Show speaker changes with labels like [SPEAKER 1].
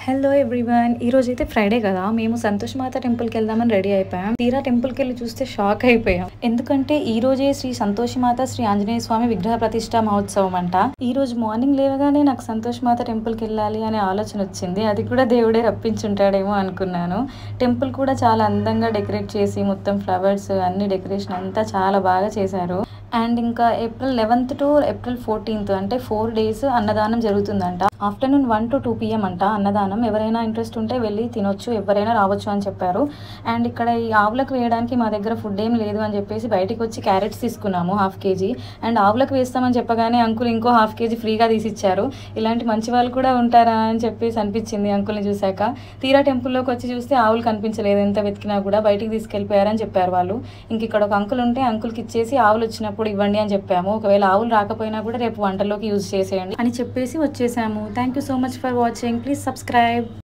[SPEAKER 1] Hello everyone ఈ రోజు అయితే ఫ్రైడే కదా మేము సంతోష్ మాత టెంపుల్ కి వెళ్దామని రెడీ అయిపోయాం. తీరా టెంపుల్ కి వెళ్ళి చూస్తే షాక్ అయిపోయాం. ఎందుకంటే ఈ రోజే శ్రీ సంతోష్ మాత శ్రీ ఆంజనేయ స్వామి విగ్రహ ప్రతిష్ఠా మహోత్సవం అంట. ఈ రోజు మార్నింగ్ లేవగానే నాకు సంతోష్ మాత టెంపుల్ కి వెళ్ళాలి అనే ఆలోచన వచ్చింది. అది కూడా దేవుడే రప్పించుంటాడేమో అనుకున్నాను. టెంపుల్ కూడా చాలా అందంగా డెకరేట్ చేసి మొత్తం ఫ్లవర్స్ అన్ని డెకరేషన్ అంతా చాలా బాగా చేశారు. అండ్ ఇంకా April 11th to April 14th అంటే 4 days అన్నదానం జరుగుతుందంట. ఆఫ్టర్నూన్ 1 to 2 PM అంట అన్నదానం. ఎవరైనా ఇంట్రెస్ట్ ఉంటే వెళ్ళి తినొచ్చు, ఎవరైనా రావచ్చు అని చెప్పారు. అండ్ ఇక్కడ ఈ ఆవులకు వేయడానికి మా దగ్గర ఫుడ్ ఏం లేదు అని చెప్పేసి బయటికి వచ్చి క్యారెట్స్ తీసుకున్నాము 1/2 kg. అండ్ ఆవులకు వేస్తామని చెప్పగానే అంకుల్ ఇంకో 1/2 kg ఫ్రీగా తీసిచ్చారు. ఇలాంటి మంచి వాళ్ళు కూడా ఉంటారా అని చెప్పేసి అనిపించింది అంకుల్ని చూశాక. తీరా టెంపుల్లోకి వచ్చి చూస్తే ఆవులు కనిపించలేదు. ఎంత వెతికినా కూడా బయటికి తీసుకెళ్ళిపోయారని చెప్పారు వాళ్ళు. ఇంక ఇక్కడ ఒక అంకుల్ ఉంటే అంకుల్కి ఇచ్చేసి ఆవులు వచ్చినప్పుడు ఇవ్వండి అని చెప్పాము. ఒకవేళ ఆవులు రాకపోయినా కూడా రేపు వంటలోకి యూజ్ చేసేయండి అని చెప్పేసి వచ్చేసాము. Thank you so much for watching. Please subscribe.